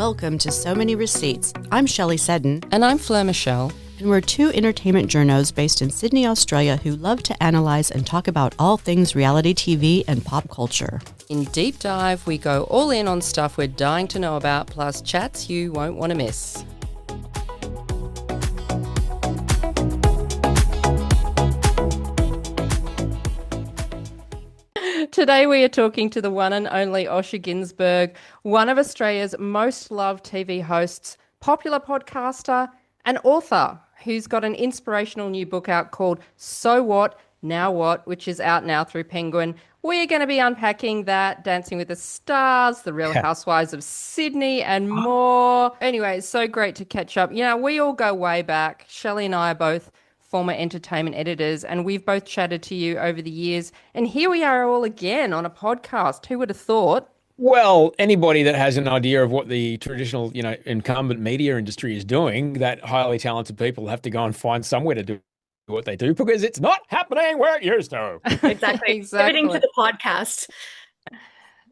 Welcome to So Many Receipts. I'm Shelley Seddon. And I'm Fleur Michelle. And we're two entertainment journos based in Sydney, Australia who love to analyse and talk about all things reality TV and pop culture. In Deep Dive, we go all in on stuff we're dying to know about, plus chats you won't want to miss. Today we are talking to the one and only Osher Gunsberg, one of Australia's most loved TV hosts, popular podcaster and author, who's got an inspirational new book out called So What, Now What, which is out now through Penguin. We are going to be unpacking that, Dancing with the Stars, The Real Housewives of Sydney and more. Anyway, it's so great to catch up. You know, we all go way back. Shelley and I are both former entertainment editors, and we've both chatted to you over the years. And here we are all again on a podcast. Who would have thought? Well, anybody that has an idea of what the traditional, incumbent media industry is doing, that highly talented people have to go and find somewhere to do what they do because it's not happening where it used to. Exactly. Pivoting to the podcast.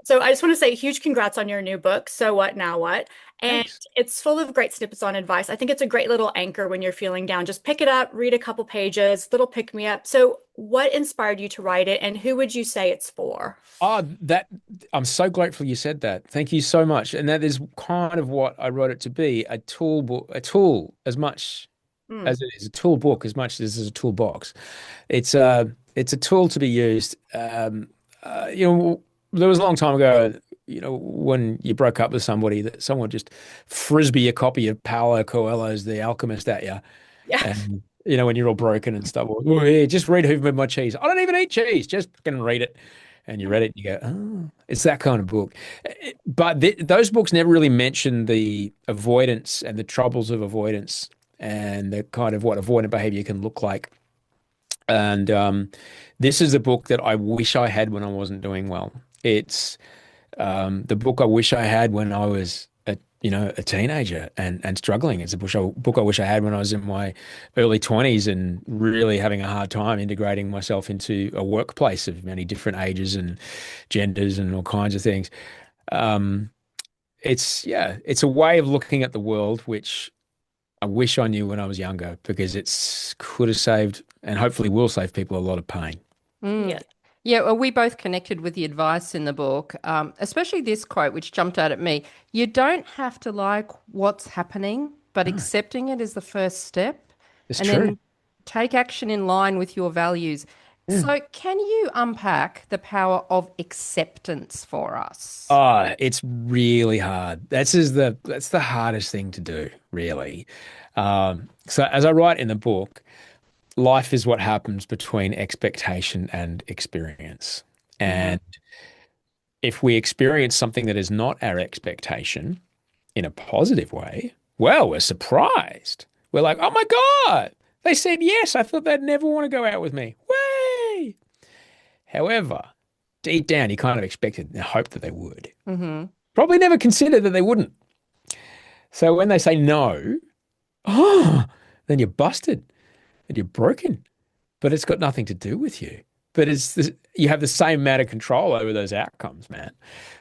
So I just want to say huge congrats on your new book, So What, Now What? And Thanks. It's full of great snippets on advice. I think it's a great little anchor when you're feeling down. Just pick it up, read a couple pages, little pick me up. So what inspired you to write it, and who would you say it's for? I'm so grateful you said that. Thank you so much. And that is kind of what I wrote it to be, a tool as much as it is a tool book, as much as it is a toolbox. It's a tool to be used. There was a long time ago, when you broke up with somebody, that someone just frisbee a copy of Paulo Coelho's The Alchemist at you. Yeah. And, when you're all broken and stuff. Well, here, just read Who Moved My Cheese. I don't even eat cheese. Just fucking read it. And you read it and you go, oh, it's that kind of book. But those books never really mention the avoidance and the troubles of avoidance and the kind of what avoidant behavior can look like. And this is a book that I wish I had when I wasn't doing well. It's the book I wish I had when I was a teenager and struggling. It's a book I wish I had when I was in my early 20s and really having a hard time integrating myself into a workplace of many different ages and genders and all kinds of things. It's a way of looking at the world which I wish I knew when I was younger, because it could have saved and hopefully will save people a lot of pain. Yeah, well, we both connected with the advice in the book, especially this quote, which jumped out at me. You don't have to like what's happening, but accepting it is the first step. It's and true. Then take action in line with your values. So can you unpack the power of acceptance for us? Oh, it's really hard. That's the hardest thing to do, really. So as I write in the book, life is what happens between expectation and experience. And if we experience something that is not our expectation in a positive way, well, we're surprised. We're like, oh my God, they said yes. I thought they'd never want to go out with me. Way. However, deep down, you kind of expected and hoped that they would. Probably never considered that they wouldn't. So when they say no, then you're busted. And you're broken, but it's got nothing to do with you. But you have the same amount of control over those outcomes, man.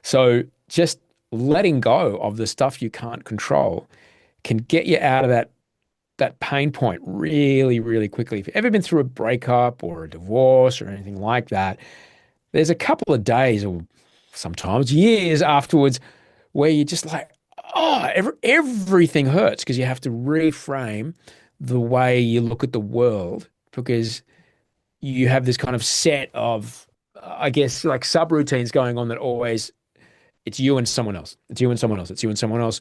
So just letting go of the stuff you can't control can get you out of that pain point really, really quickly. If you've ever been through a breakup or a divorce or anything like that, there's a couple of days or sometimes years afterwards where you're just like, everything hurts, because you have to reframe the way you look at the world, because you have this kind of set of, I guess, like subroutines going on that always, it's you and someone else. It's you and someone else. It's you and someone else,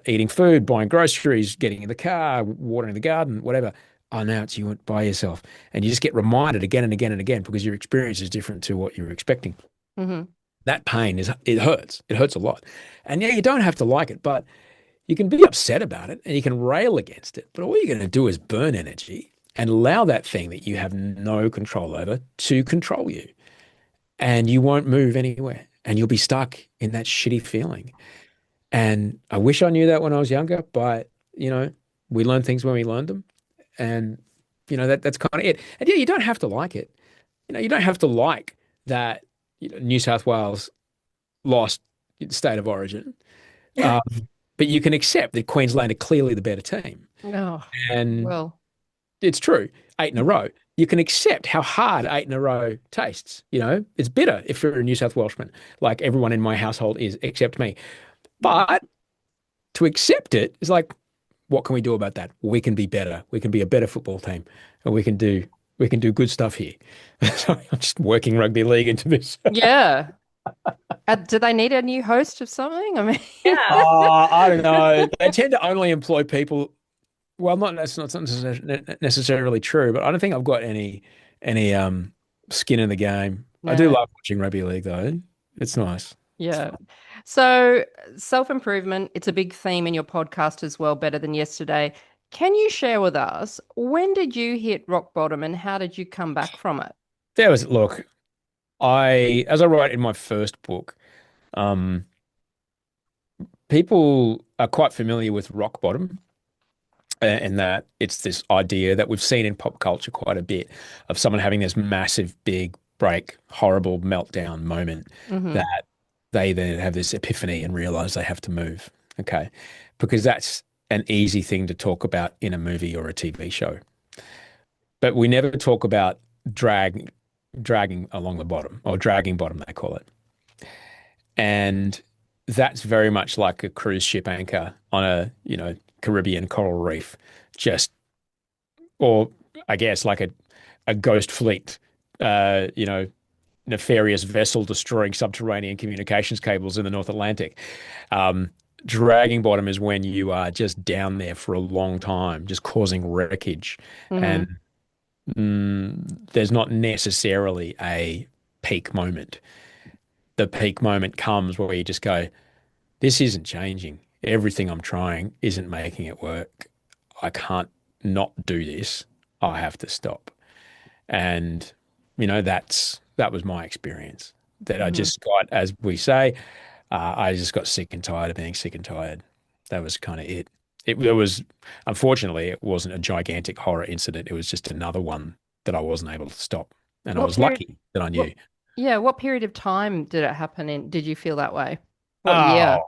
eating food, buying groceries, getting in the car, watering the garden, whatever. Oh, now it's you by yourself. And you just get reminded again and again and again, because your experience is different to what you were expecting. That pain it hurts. It hurts a lot. And yeah, you don't have to like it, but you can be upset about it and you can rail against it, but all you're going to do is burn energy and allow that thing that you have no control over to control you. And you won't move anywhere, and you'll be stuck in that shitty feeling. And I wish I knew that when I was younger, but, we learn things when we learned them. And, that's kind of it. And yeah, you don't have to like it. You don't have to like that New South Wales lost state of origin. but you can accept that Queensland are clearly the better team. Oh, And well, it's true, 8 in a row. You can accept how hard 8 in a row tastes. It's bitter if you're a New South Welshman, like everyone in my household is, except me. But to accept it is like, what can we do about that? We can be better. We can be a better football team, and we can do good stuff here. Sorry, I'm just working rugby league into this. yeah. Do they need a new host of something? I mean, Yeah. I don't know. They tend to only employ people. Well, that's not necessarily true, but I don't think I've got any skin in the game. I do no. love watching rugby league though. It's nice. Yeah. So self-improvement, it's a big theme in your podcast as well, Better Than Yesterday. Can you share with us, when did you hit rock bottom and how did you come back from it? Look, as I write in my first book, um, people are quite familiar with rock bottom, and that it's this idea that we've seen in pop culture quite a bit of someone having this massive, big break, horrible meltdown moment Hmm. that they then have this epiphany and realize they have to move. Okay. Because that's an easy thing to talk about in a movie or a TV show. But we never talk about dragging along the bottom, or dragging bottom, they call it. And that's very much like a cruise ship anchor on a, Caribbean coral reef, just, or I guess like a ghost fleet, nefarious vessel destroying subterranean communications cables in the North Atlantic. Dragging bottom is when you are just down there for a long time, just causing wreckage. Hmm. And there's not necessarily a peak moment. The peak moment comes where you just go, this isn't changing. Everything I'm trying isn't making it work. I can't not do this. I have to stop. And, that was my experience. That I Hmm. just got, as we say, I just got sick and tired of being sick and tired. That was kind of it. It was, unfortunately, it wasn't a gigantic horror incident. It was just another one that I wasn't able to stop. And I What was period, lucky that I what, knew. yeah, what period of time did it happen in? Did you feel that way? What year?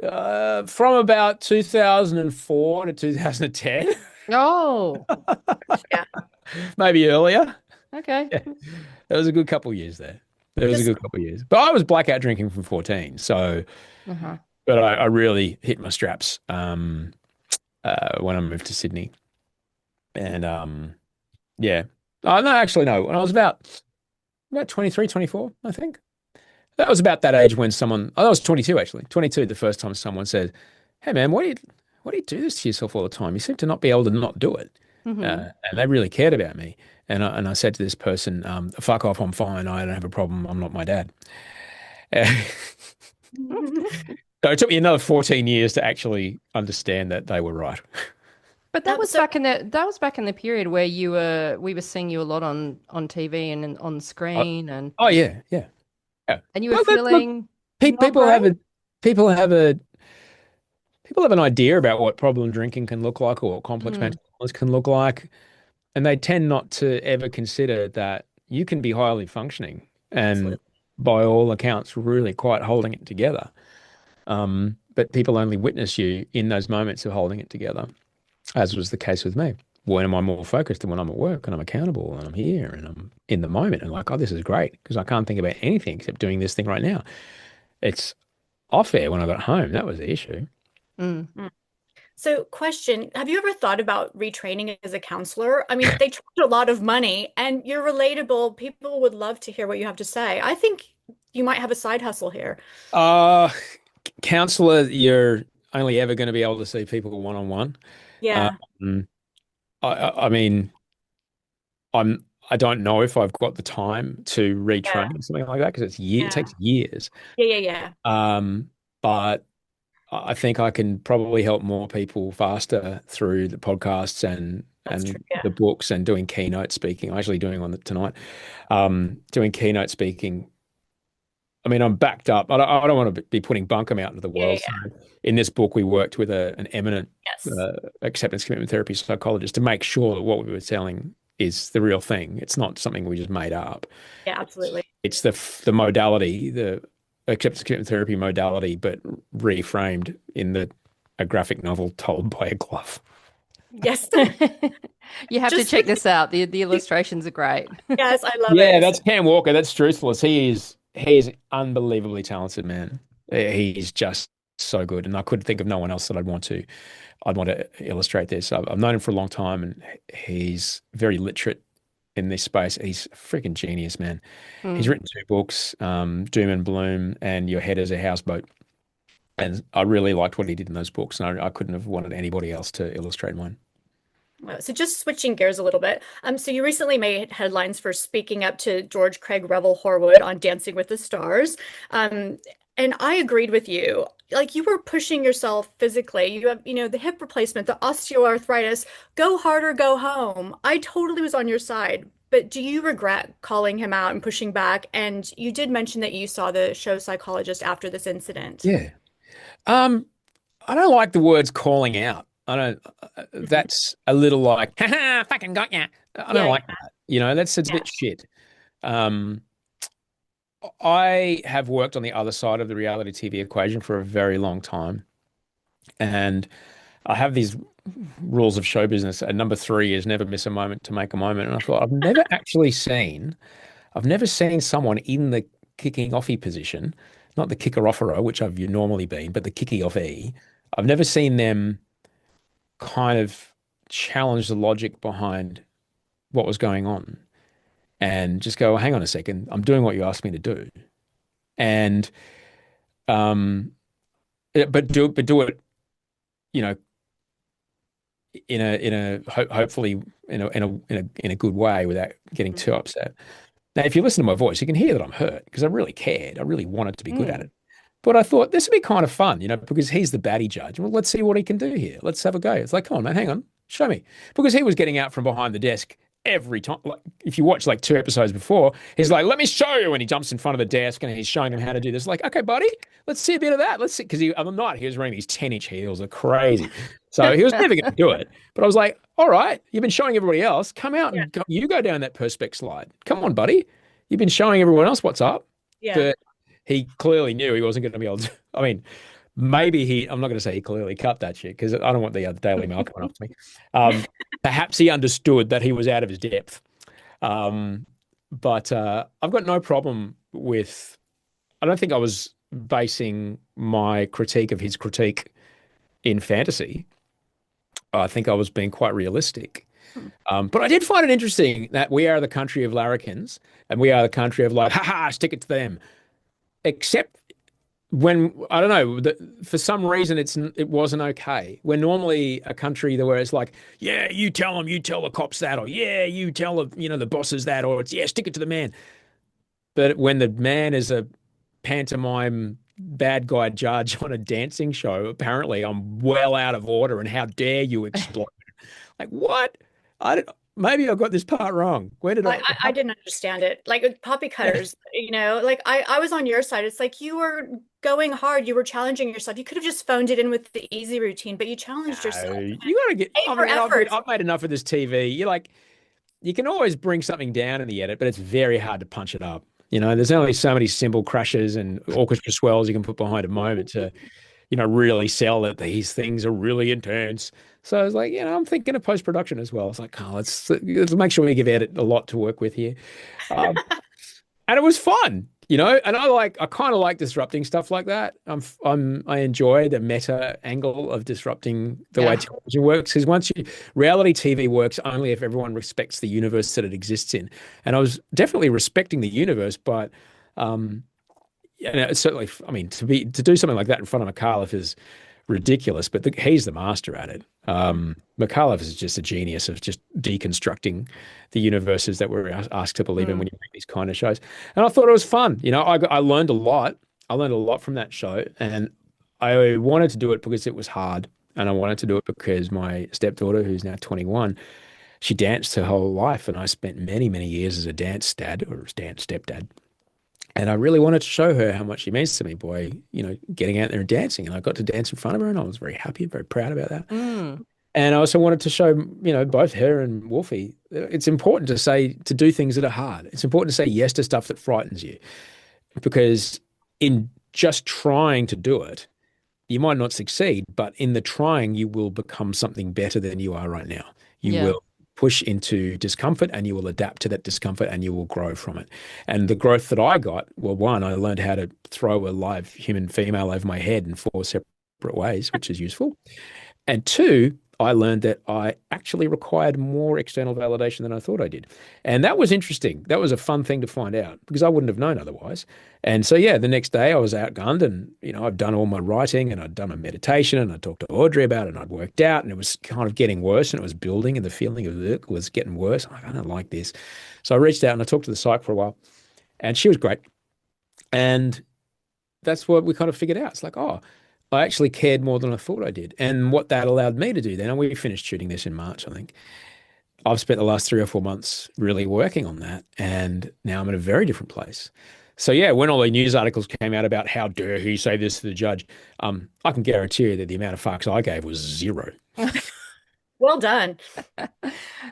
Oh, from about 2004 to 2010, Oh, Yeah. maybe earlier. okay. Yeah, there was a good couple of years there. There was a Just good couple of years. But I was blackout drinking from 14. So, Uh-huh. but I really hit my straps when I moved to Sydney. And yeah. Oh, no, actually, no. When I was about 23, 24, I think. That was about that age when I was 22 actually. 22 the first time someone said, "Hey man, why do you do this to yourself all the time? You seem to not be able to not do it." Hmm. And they really cared about me. And I said to this person, "Fuck off, I'm fine. I don't have a problem. I'm not my dad." So it took me another 14 years to actually understand that they were right. But that was so back in the period where we were seeing you a lot on TV and on Oh, screen oh yeah, yeah, yeah. and you were Well, look, feeling not people have great. people have a people have an idea about what problem drinking can look like or what complex Mm, mental illness can look like. And they tend not to ever consider that you can be highly functioning and, absolutely. by all accounts, really quite holding it together. But people only witness you in those moments of holding it together, as was the case with me. When am I more focused than when I'm at work and I'm accountable and I'm here and I'm in the moment and like, oh, this is great because I can't think about anything except doing this thing right now. It's off air when I got home. That was the issue. mm. Mm. So, question, have you ever thought about retraining as a counselor? I mean, they charge a lot of money and you're relatable. People would love to hear what you have to say. I think you might have a side hustle here. Uh, Counselor, you're only ever going to be able to see people one on one. Yeah. Um, I mean, I don't know if I've got the time to Yeah. retrain something like that because it Yeah. takes years. Yeah. Yeah. Yeah. But I think I can probably help more people faster through the podcasts That's true. and Yeah. the books and doing keynote speaking. I'm actually doing one tonight. Doing keynote speaking. I mean, I'm backed up. I don't want to be putting bunkum out into the Yeah. Yeah. world. So Yeah. in this book, we worked with an eminent Yes. acceptance commitment therapy psychologist to make sure that what we were selling is the real thing. It's not something we just made up. Yeah. Absolutely. It's the modality, the acceptance commitment therapy modality, but reframed in a graphic novel told by a glove. Yes. You have to check this out. The illustrations are great. Yes, I love Yeah, it. that's Cam Walker. That's Truthless. He is unbelievably talented, man. He's just so good, and I couldn't think of no one else that I'd want to illustrate this. I've known him for a long time, and he's very literate in this space. He's a freaking genius, man. He's Mm. written 2 books, Doom and Bloom and Your Head as a Houseboat. And I really liked what he did in those books, and I couldn't have wanted anybody else to illustrate mine. So just switching gears a little bit. So you recently made headlines for speaking up to George Craig Revel Horwood on Dancing with the Stars. Um, and I agreed with you. Like you were pushing yourself physically. You have, the hip replacement, the osteoarthritis, go hard or go home. I totally was on your side. But do you regret calling him out and pushing back? And you did mention that you saw the show Psychologist after this incident. Yeah. Um, I don't like the words calling out. I don't, Mhm. that's a little like, haha, fucking got ya. I don't Yeah, like that. That's a yeah. bit shit. Um, I have worked on the other side of the reality TV equation for a very long time. And I have these rules of show business. And number 3 is never miss a moment to make a moment. And I thought, I've never seen someone in the kicking offy position, not the kicker offerer, which I've normally been, but the kicky offee. I've never seen them kind of challenge the logic behind what was going on and just go, hang on a second, I'm doing what you asked me to do. And but do it, you know, hopefully in a good way without getting too Mhm. upset. Now, if you listen to my voice, you can hear that I'm hurt because I really cared. I really wanted to be good at Mm. it. But I thought this would be kind of fun, because he's the baddie judge. Well, let's see what he can do here. Let's have a go. It's like, come on, man, hang on, show me. Because he was getting out from behind the desk every time. Like, if you watch like 2 episodes before, he's like, let me show you. And he jumps in front of the desk and he's showing him how to do this. Like, okay, buddy, let's see a bit of that. Let's see. Because on the night he was wearing these 10-inch heels. They're crazy. So he was never going to do it. But I was like, all right, you've been showing everybody else. Come out Yeah, and you go down that Perspex slide. Come on, buddy. You've been showing everyone else what's up. yeah. But he clearly knew he wasn't going to be able to. I mean, I'm not going to say he clearly cut that shit because I don't want the Daily Mail coming after me. Perhaps he understood that he was out of his depth. But I've got no problem with, I don't think I was basing my critique of his critique in fantasy. I think I was being quite realistic. But I did find it interesting that we are the country of larrikins and we are the country of like, haha, stick it to them. Except when, I don't know, for some reason it wasn't okay. We're normally a country where it's like, yeah, you tell them, you tell the cops that, or yeah, you tell the bosses that, or it's yeah, stick it to the man. But when the man is a pantomime bad guy judge on a dancing show, apparently I'm well out of order, and how dare you explode? Like what? Maybe I got this part wrong. Where did I didn't understand it. Like with poppy cutters, like I was on your side. It's like you were going hard, you were challenging yourself. You could have just phoned it in with the easy routine, but you challenged No, yourself. you got to get. A I for mean, effort. I've made enough of this TV. You can always bring something down in the edit, but it's very hard to punch it up. There's only so many cymbal crashes and orchestra swells you can put behind a moment to, really sell that these things are really intense. So I was like, I'm thinking of post production as well. It's like, oh, let's make sure we give edit a lot to work with here. Um, and it was fun, and I kind of like disrupting stuff like that. I enjoy the meta angle of disrupting the way Yeah. television works, because reality TV works only if everyone respects the universe that it exists in. And I was definitely respecting the universe, but certainly, I mean, to do something like that in front of McAuliffe is ridiculous, but he's the master at it. McAuliffe is just a genius of just deconstructing the universes that we're asked to believe in when you make these kind of shows. And I thought it was fun. I learned a lot. I learned a lot from that show, and I wanted to do it because it was hard, and I wanted to do it because my stepdaughter, who's now 21, she danced her whole life, and I spent many, many years as a dance dad or dance stepdad. And I really wanted to show her how much she means to me by, getting out there and dancing. And I got to dance in front of her, and I was very happy, very proud about that. Mm. And I also wanted to show, both her and Wolfie, it's important to do things that are hard. It's important to say yes to stuff that frightens you, because in just trying to do it, you might not succeed, but in the trying, you will become something better than you are right now. You Yeah. will push into discomfort and you will adapt to that discomfort and you will grow from it. And the growth that I got, well, one, I learned how to throw a live human female over my head in 4 separate ways, which is useful. And two, I learned that I actually required more external validation than I thought I did. And that was interesting. That was a fun thing to find out because I wouldn't have known otherwise. And so, yeah, the next day I was outgunned and, I'd done all my writing and I'd done my meditation and I talked to Audrey about it and I'd worked out and it was kind of getting worse and it was building and the feeling of it was getting worse. I'm like, I don't like this. So I reached out and I talked to the psych for a while and she was great. And that's what we kind of figured out. It's like, oh, I actually cared more than I thought I did. And what that allowed me to do then, and we finished shooting this in March, I think. I've spent the last 3 or 4 months really working on that. And now I'm in a very different place. So yeah, when all the news articles came out about how dare he say this to the judge, I can guarantee you that the amount of fucks I gave was 0. Well done.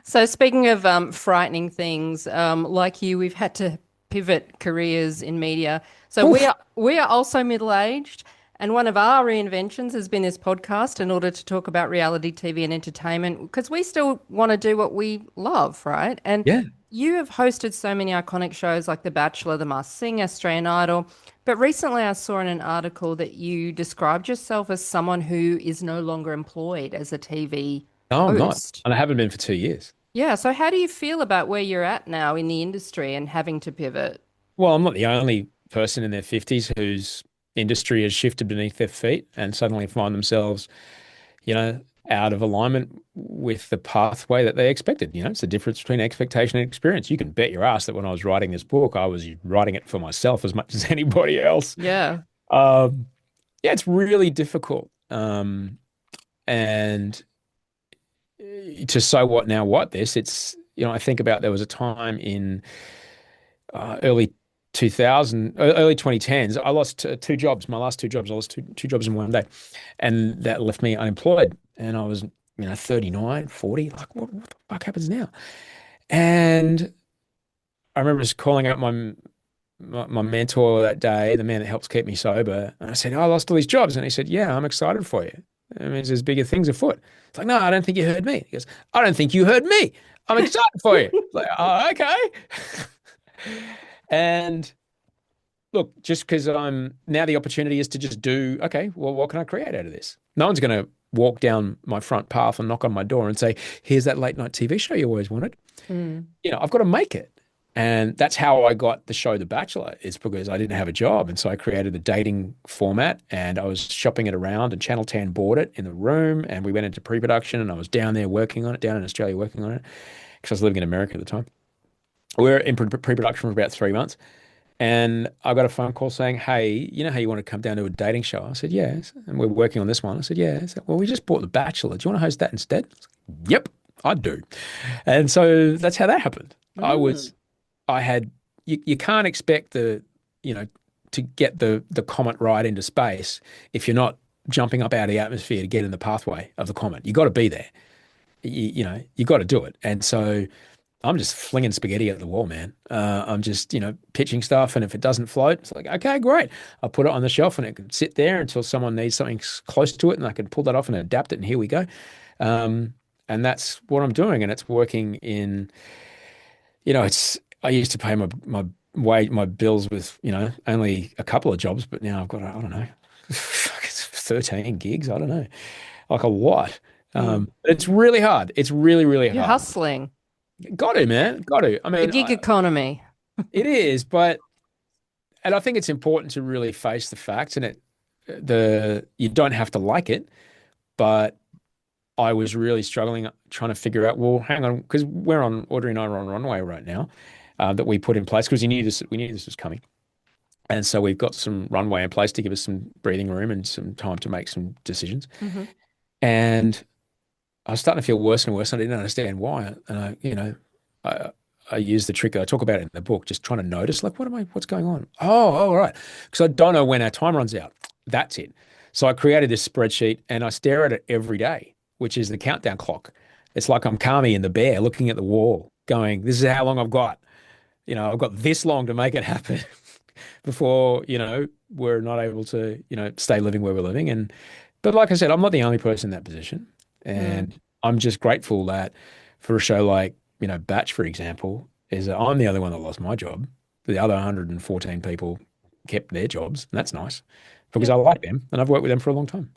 So speaking of frightening things, like you, we've had to pivot careers in media. So we are also middle-aged. And one of our reinventions has been this podcast in order to talk about reality TV and entertainment because we still want to do what we love, right? And Yeah. you have hosted so many iconic shows like The Bachelor, The Masked Singer, Australian Idol. But recently I saw in an article that you described yourself as someone who is no longer employed as a TV No, I'm not. host. And I haven't been for 2 years. Yeah. So how do you feel about where you're at now in the industry and having to pivot? Well, I'm not the only person in their 50s whose industry has shifted beneath their feet and suddenly find themselves, out of alignment with the pathway that they expected. It's the difference between expectation and experience. You can bet your ass that when I was writing this book, I was writing it for myself as much as anybody else. Yeah. Yeah, it's really difficult. And to so what now what this, it's, I think about there was a time in early 2010s, I lost 2 jobs. My last 2 jobs, I lost two jobs in one day. And that left me unemployed. And I was, 39, 40. Like, what the fuck happens now? And I remember just calling up my mentor that day, the man that helps keep me sober. And I said, oh, I lost all these jobs. And he said, yeah, I'm excited for you. It means there's bigger things afoot. It's like, no, I don't think you heard me. He goes, I don't think you heard me. I'm excited for you. It's like, oh, okay. And look, just because now the opportunity is to just do, okay, well, what can I create out of this? No one's going to walk down my front path and knock on my door and say, here's that late night TV show you always wanted. I've got to make it. And that's how I got the show The Bachelor, is because I didn't have a job. And so I created a dating format and I was shopping it around and Channel 10 bought it in the room and we went into pre-production and I was down there working on it, down in Australia working on it because I was living in America at the time. We were in pre-production for about 3 months and I got a phone call saying, hey, you know how you want to come down to a dating show? I said, yes. And we're working on this one. I said, yeah. I said, well, we just bought The Bachelor. Do you want to host that instead? I was like, yep, I do. And so that's how that happened. You can't expect to get the comet right into space if you're not jumping up out of the atmosphere to get in the pathway of the comet. You got to be there. You got to do it. And so I'm just flinging spaghetti at the wall, man. I'm just, pitching stuff. And if it doesn't float, it's like, okay, great. I'll put it on the shelf and it can sit there until someone needs something close to it and I can pull that off and adapt it. And here we go. And that's what I'm doing. And it's working in, I used to pay my bills with, only a couple of jobs, but now I've got, I don't know, it's 13 gigs. I don't know, like a lot. It's really hard. It's really, really hard. You're hustling. Got to, man. Got to. I mean, the gig economy. It is, and I think it's important to really face the facts and you don't have to like it, but I was really struggling trying to figure out, well, hang on, because Audrey and I are on runway right now that we put in place because we knew this was coming. And so we've got some runway in place to give us some breathing room and some time to make some decisions. Mm-hmm. And I was starting to feel worse and worse. And I didn't understand why. And I used the trick I talk about it in the book, just trying to notice, like, what's going on? Oh, all right. Because I don't know when our time runs out. That's it. So I created this spreadsheet and I stare at it every day, which is the countdown clock. It's like I'm Kami and the bear looking at the wall going, this is how long I've got. I've got this long to make it happen. before, we're not able to, stay living where we're living. But like I said, I'm not the only person in that position. And I'm just grateful that for a show like, Batch, for example, is that I'm the only one that lost my job. The other 114 people kept their jobs, and that's nice because I like them and I've worked with them for a long time.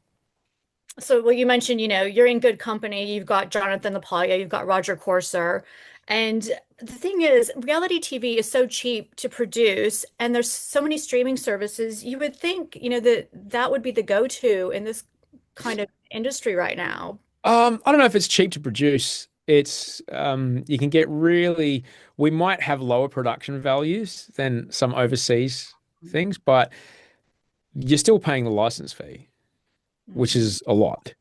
So, well, you mentioned, you're in good company. You've got Jonathan LaPaglia, you've got Roger Corser. And the thing is, reality TV is so cheap to produce, and there's so many streaming services. You would think, that would be the go-to in this kind of industry right now. I don't know if it's cheap to produce. It's you can get we might have lower production values than some overseas things, but you're still paying the license fee, which is a lot.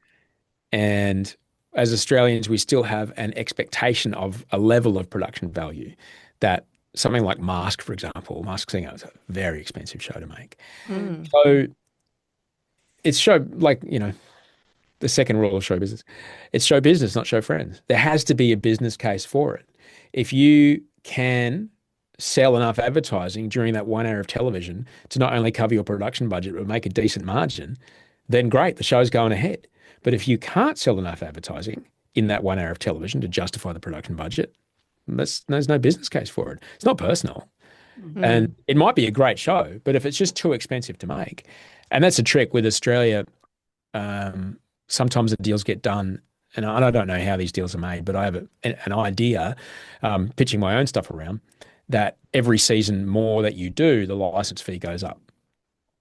And as Australians, we still have an expectation of a level of production value that something like Mask, for example, Mask Singer is a very expensive show to make. So it's show like, the second rule of show business. It's show business, not show friends. There has to be a business case for it. If you can sell enough advertising during that 1 hour of television to not only cover your production budget, but make a decent margin, then great, the show's going ahead. But if you can't sell enough advertising in that 1 hour of television to justify the production budget, there's no business case for it. It's not personal. And it might be a great show, but if it's just too expensive to make, and that's a trick with Australia, sometimes the deals get done, and I don't know how these deals are made, but I have an idea, pitching my own stuff around, that every season more that you do, the license fee goes up.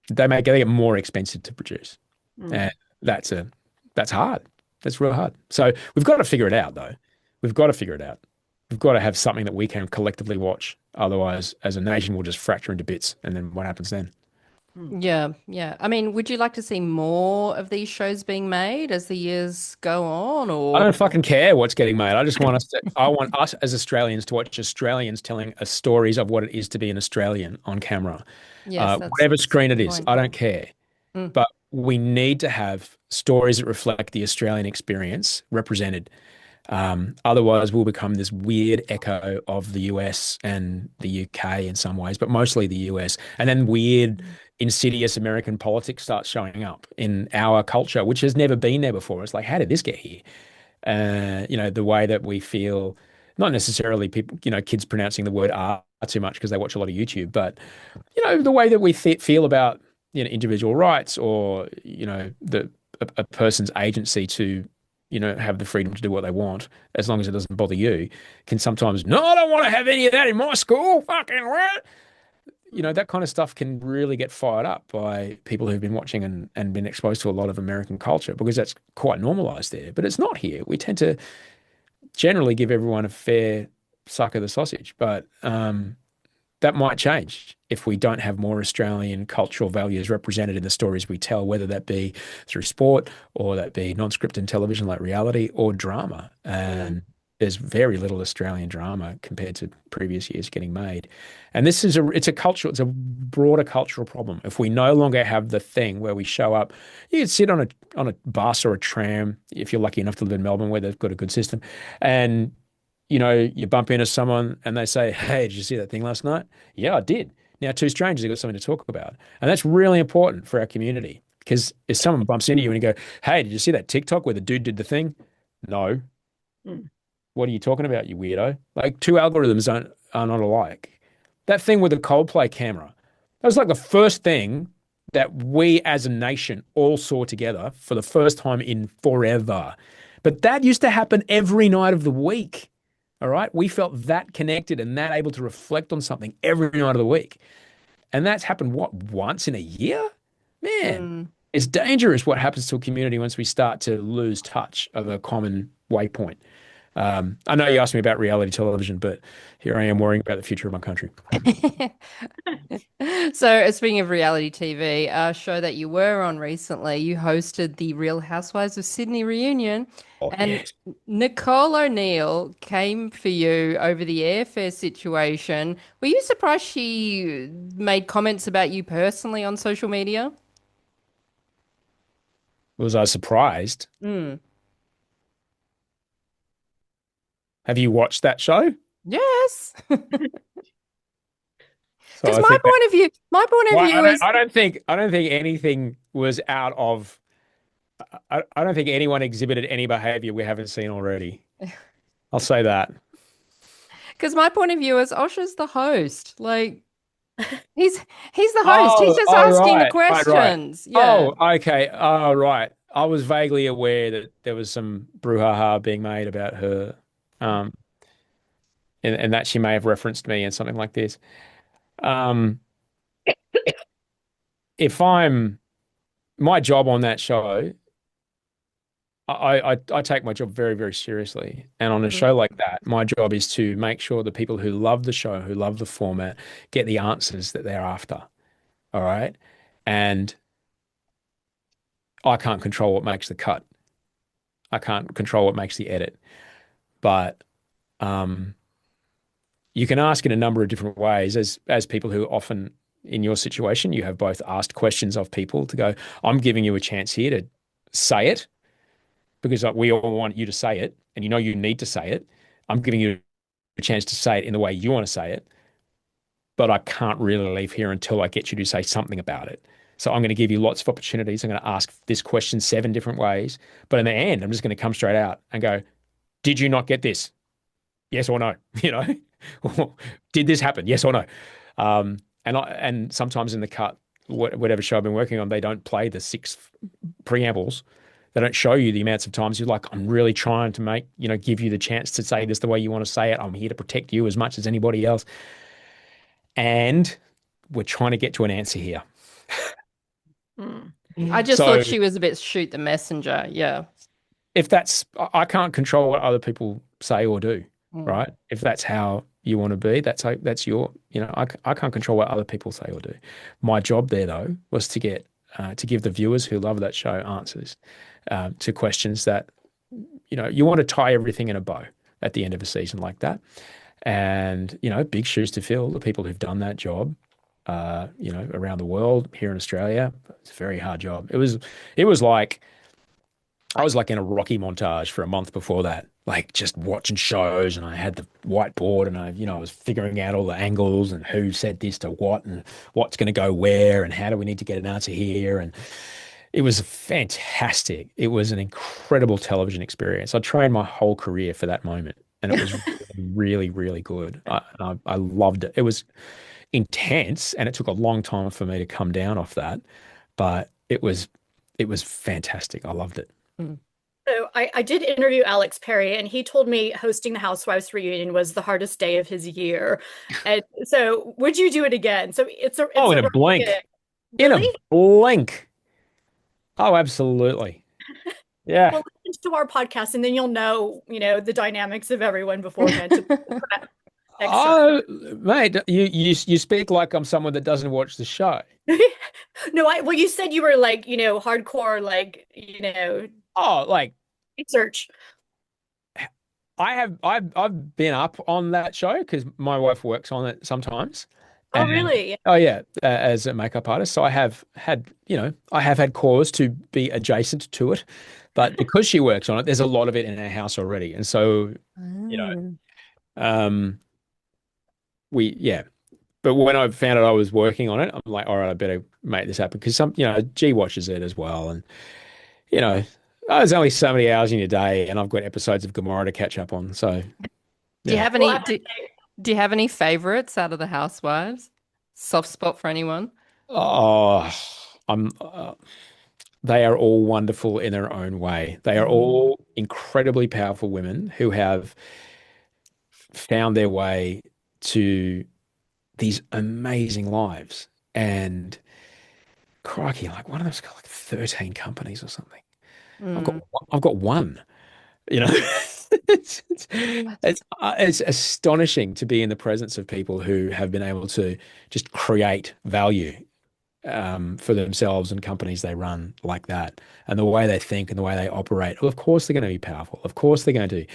They get more expensive to produce, and that's hard. That's real hard. So we've got to figure it out, though. We've got to figure it out. We've got to have something that we can collectively watch. Otherwise, as a nation, we'll just fracture into bits, and then what happens then? Yeah, yeah. I mean, would you like to see more of these shows being made as the years go on, I or don't fucking care what's getting made. I want us as Australians to watch Australians telling us stories of what it is to be an Australian on camera. yes, that's Whatever screen it is, point. I don't care. But we need to have stories that reflect the Australian experience represented. Otherwise, we'll become this weird echo of the US and the UK in some ways, but mostly the US. And then weird, insidious American politics starts showing up in our culture, which has never been there before. It's like, how did this get here? The way that we feel, not necessarily people, kids pronouncing the word R too much because they watch a lot of YouTube, but, the way that we feel about, individual rights or, a person's agency to have the freedom to do what they want as long as it doesn't bother you, can sometimes, no, I don't want to have any of that in my school. Fucking what? That kind of stuff can really get fired up by people who've been watching and been exposed to a lot of American culture because that's quite normalized there. But it's not here. We tend to generally give everyone a fair suck of the sausage. But that might change if we don't have more Australian cultural values represented in the stories we tell, whether that be through sport or that be non-scripted television like reality or drama. And there's very little Australian drama compared to previous years getting made. And this is it's a broader cultural problem. If we no longer have the thing where we show up, you can sit on a bus or a tram, if you're lucky enough to live in Melbourne where they've got a good system, and you bump into someone and they say, hey, did you see that thing last night? Yeah, I did. Now, two strangers have got something to talk about. And that's really important for our community because if someone bumps into you and you go, hey, did you see that TikTok where the dude did the thing? No. What are you talking about, you weirdo? Like, two algorithms are not alike. That thing with the Coldplay camera, that was like the first thing that we as a nation all saw together for the first time in forever. But that used to happen every night of the week. All right. We felt that connected and that able to reflect on something every night of the week. And that's happened, once in a year? Man, it's dangerous what happens to a community once we start to lose touch of a common waypoint. I know you asked me about reality television, but here I am worrying about the future of my country. So, speaking of reality TV, a show that you were on recently, you hosted the Real Housewives of Sydney reunion, and Yes. Nicole O'Neill came for you over the airfare situation. Were you surprised she made comments about you personally on social media? Was I surprised? Mm. Have you watched that show? Yes. So Because I think that, my point of well, view is I don't think anything was out of, I don't think anyone exhibited any behavior we haven't seen already. I'll say that. because my point of view is Osher's the host. Like he's the host. He's Oh, just oh, asking the right, right. questions. Yeah. Oh, okay. Oh, right. I was vaguely aware that there was some brouhaha being made about her, um, and that she may have referenced me and something like this. Um, if I'm my job on that show, I take my job very, very seriously. And on a show like that, my job is to make sure the people who love the show, who love the format, get the answers that they're after. All right. And I can't control what makes the cut. I can't control what makes the edit. But um, you can ask in a number of different ways. As people who often in your situation, you have both asked questions of people to go, I'm giving you a chance here to say it because like, we all want you to say it and you know you need to say it. I'm giving you a chance to say it in the way you want to say it, but I can't really leave here until I get you to say something about it. So I'm going to give you lots of opportunities. I'm going to ask this question 7 different ways, but in the end, I'm just going to come straight out and go, did you not get this? Yes or no? You know, did this happen? Yes or no? And sometimes in the cut, whatever show I've been working on, they don't play the 6 preambles. They don't show you the amounts of times you're like, I'm really trying to make, give you the chance to say this the way you want to say it. I'm here to protect you as much as anybody else. And we're trying to get to an answer here. I just So thought she was a bit shoot the messenger. Yeah. if I can't control what other people say or do, right? If that's how you want to be, that's your, I can't control what other people say or do. My job there though was to give the viewers who love that show answers to questions that, you want to tie everything in a bow at the end of a season like that. And, big shoes to fill, the people who've done that job, around the world, here in Australia. It's a very hard job. It was like, I was like in a Rocky montage for a month before that, like just watching shows, and I had the whiteboard and I was figuring out all the angles and who said this to what and what's going to go where and how do we need to get an answer here. And it was fantastic. It was an incredible television experience. I trained my whole career for that moment and it was really, really good. I loved it. It was intense and it took a long time for me to come down off that, but it was fantastic. I loved it. So I did interview Alex Perry, and he told me hosting the Housewives reunion was the hardest day of his year. And so, would you do it again? So it's In a blink. Really? In a blink. Oh, absolutely. Yeah. Well, listen to our podcast, and then you'll know, the dynamics of everyone beforehand. Oh, mate, you speak like I'm someone that doesn't watch the show. No, well, you said you were like, hardcore, like, Oh, like research. I've been up on that show because my wife works on it sometimes. Oh, really? Oh yeah, as a makeup artist. So I have had cause to be adjacent to it, but because she works on it, there's a lot of it in our house already, and so um, yeah. But when I found out I was working on it, I'm like, all right, I better make this happen because G watches it as well, and there's only so many hours in your day, and I've got episodes of Gomorrah to catch up on. So, Do you have any do you have any favorites out of the Housewives? Soft spot for anyone? oh, I'm. They are all wonderful in their own way. They are all incredibly powerful women who have found their way to these amazing lives. And crikey, like one of them's got like 13 companies or something. I've got one. It's astonishing to be in the presence of people who have been able to just create value for themselves and companies they run like that, and the way they think and the way they operate. Well, of course they're going to be powerful. Of course they're going to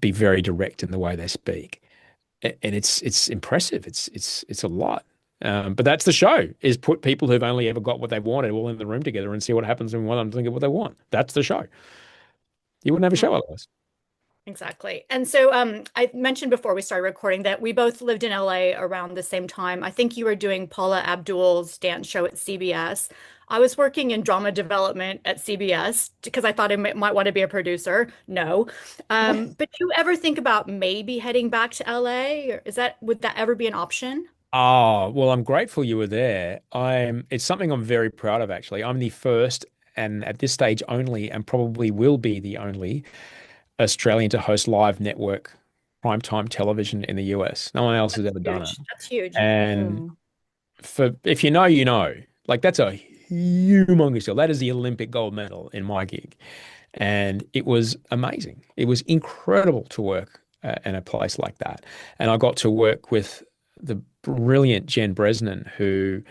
be very direct in the way they speak, and it's impressive. It's a lot. But that's the show, is put people who've only ever got what they wanted all in the room together and see what happens when one of them doesn't get what they want. That's the show. You wouldn't have a show otherwise. Exactly. And so I mentioned before we started recording that we both lived in LA around the same time. I think you were doing Paula Abdul's dance show at CBS. I was working in drama development at CBS because I thought I might want to be a producer. No. But do you ever think about maybe heading back to LA? Or would that ever be an option? Oh, well, I'm grateful you were there. It's something I'm very proud of, actually. I'm the first and at this stage only, and probably will be the only Australian to host live network primetime television in the US. No one else has ever done it. Huge. That's huge. And for if you know, you know, like that's a humongous deal. That is the Olympic gold medal in my gig. And it was amazing. It was incredible to work in a place like that. And I got to work with the brilliant Jen Bresnan, who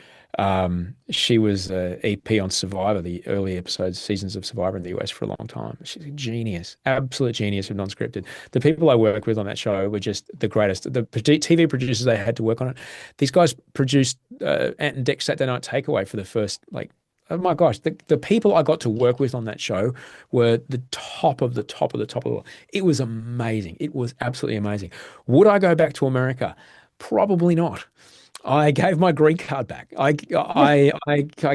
she was EP on Survivor, the early seasons of Survivor in the US for a long time. She's a genius, absolute genius of non-scripted. The people I worked with on that show were just the greatest. The TV producers they had to work on it. These guys produced Ant and Dec Saturday Night Takeaway for the first, like, oh my gosh, the people I got to work with on that show were the top of the top of the top of the world. It was amazing. It was absolutely amazing. Would I go back to America? Probably not. I gave my green card back. I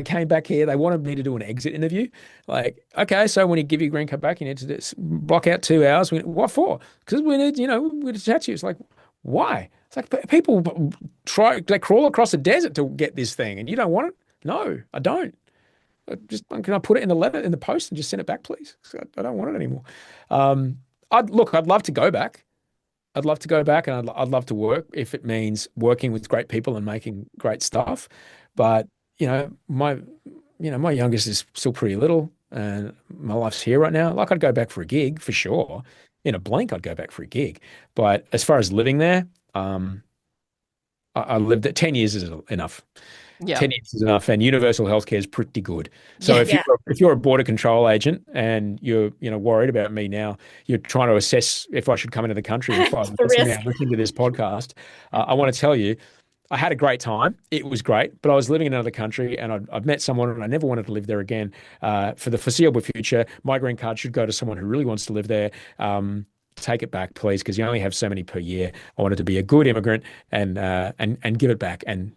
came back here. They wanted me to do an exit interview. Like, okay, so when you give your green card back, you need to block out 2 hours. What for? Because we need, we to chat to you. It's like, why? It's like people they crawl across the desert to get this thing, and you don't want it? No, I don't. Can I put it in the letter in the post and just send it back, please? I don't want it anymore. I'd love to go back. I'd love to go back, and I'd love to work if it means working with great people and making great stuff. But my youngest is still pretty little, and my life's here right now. Like, I'd go back for a gig for sure. In a blink, I'd go back for a gig. But as far as living there, I lived it. 10 years is enough. Yeah. 10 years is enough, and universal healthcare is pretty good. So if you're a border control agent and you're worried about me now, you're trying to assess if I should come into the country if I'm listening to this podcast. I want to tell you, I had a great time. It was great, but I was living in another country, and I've met someone, and I never wanted to live there again. For the foreseeable future, my green card should go to someone who really wants to live there. Take it back, please, because you only have so many per year. I wanted to be a good immigrant and give it back and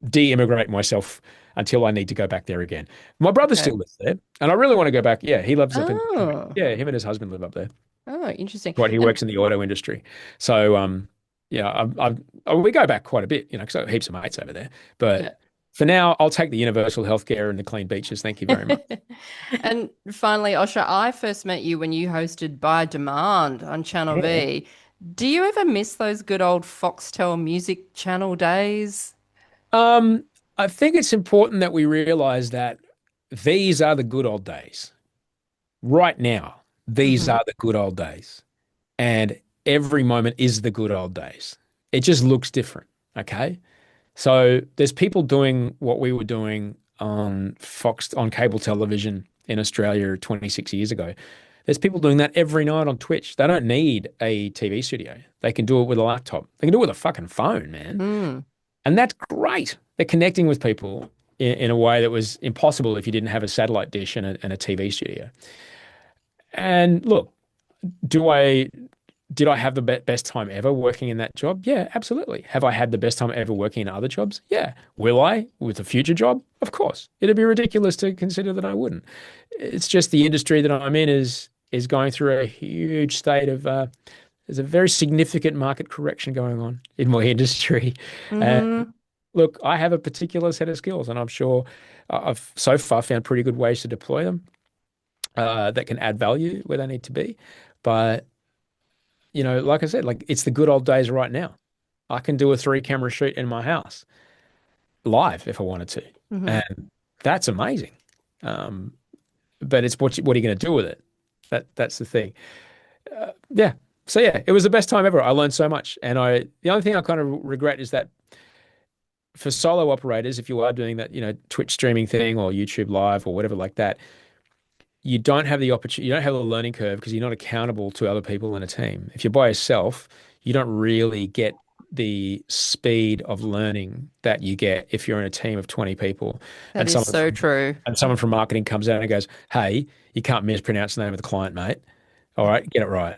de-immigrate myself until I need to go back there again. My brother still lives there, and I really want to go back. Yeah, he lives up in. Yeah, him and his husband live up there. Oh, interesting. Right, he works in the auto industry. So, we go back quite a bit, because I have heaps of mates over there. But for now, I'll take the universal healthcare and the clean beaches. Thank you very much. And finally, Osher, I first met you when you hosted By Demand on Channel V. Do you ever miss those good old Foxtel Music Channel days? I think it's important that we realize that these are the good old days. Right now, these are the good old days. And every moment is the good old days. It just looks different, okay? So there's people doing what we were doing on cable television in Australia 26 years ago. There's people doing that every night on Twitch. They don't need a TV studio. They can do it with a laptop. They can do it with a fucking phone, man. And that's great. They're connecting with people in a way that was impossible if you didn't have a satellite dish and a TV studio. And look, did I have the best time ever working in that job? Yeah, absolutely. Have I had the best time ever working in other jobs? Yeah. Will I with a future job? Of course. It'd be ridiculous to consider that I wouldn't. It's just the industry that I'm in is going through a huge state of there's a very significant market correction going on in my industry. And look, I have a particular set of skills, and I'm sure I've so far found pretty good ways to deploy them that can add value where they need to be. But like I said, like, it's the good old days right now. I can do a 3-camera shoot in my house live if I wanted to. And that's amazing. But it's what are you going to do with it? That's the thing. So it was the best time ever. I learned so much. And the only thing I kind of regret is that for solo operators, if you are doing that, Twitch streaming thing or YouTube Live or whatever like that, you don't have the opportunity, you don't have the learning curve because you're not accountable to other people in a team. If you're by yourself, you don't really get the speed of learning that you get if you're in a team of 20 people. That is so true. And someone from marketing comes out and goes, hey, you can't mispronounce the name of the client, mate. All right, get it right.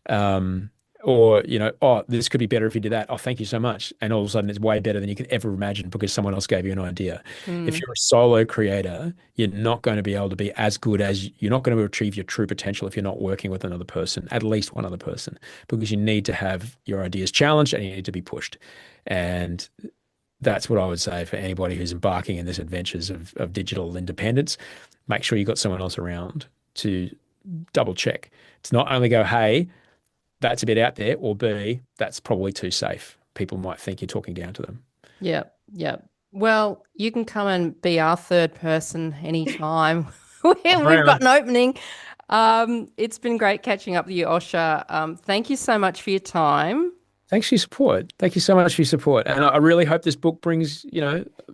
Um, or, oh, this could be better if you did that. Oh, thank you so much. And all of a sudden it's way better than you could ever imagine because someone else gave you an idea. If Mm. you're a solo creator, you're not going to be able to be as good as you're not going to achieve your true potential if you're not working with another person, at least one other person, because you need to have your ideas challenged and you need to be pushed. And that's what I would say for anybody who's embarking in this adventures of digital independence. Make sure you've got someone else around to double check. It's not only go, hey, that's a bit out there, or B, that's probably too safe. People might think you're talking down to them. Yeah, yeah. Well, you can come and be our third person anytime. We've got Around. an opening. It's been great catching up with you, Osher. Thank you so much for your time. Thanks for your support. Thank you so much for your support. And I really hope this book brings,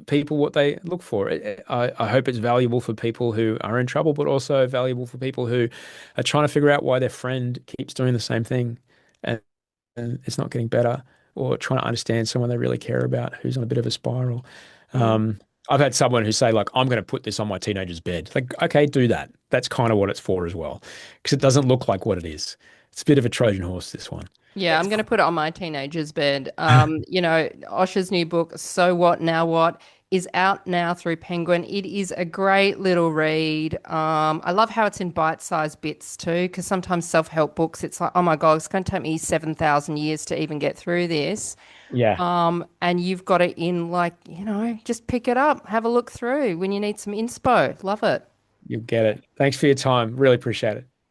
people what they look for. I hope it's valuable for people who are in trouble, but also valuable for people who are trying to figure out why their friend keeps doing the same thing and it's not getting better, or trying to understand someone they really care about who's on a bit of a spiral. I've had someone who say, like, I'm going to put this on my teenager's bed. Like, okay, do that. That's kind of what it's for as well, because it doesn't look like what it is. It's a bit of a Trojan horse, this one. Yeah, I'm going to put it on my teenager's bed. Osher's new book, So What, Now What, is out now through Penguin. It is a great little read. I love how it's in bite-sized bits too, because sometimes self-help books, it's like, oh my God, it's going to take me 7,000 years to even get through this. Yeah, And you've got it in like, just pick it up, have a look through when you need some inspo. Love it. you'll get it. Thanks for your time. Really appreciate it.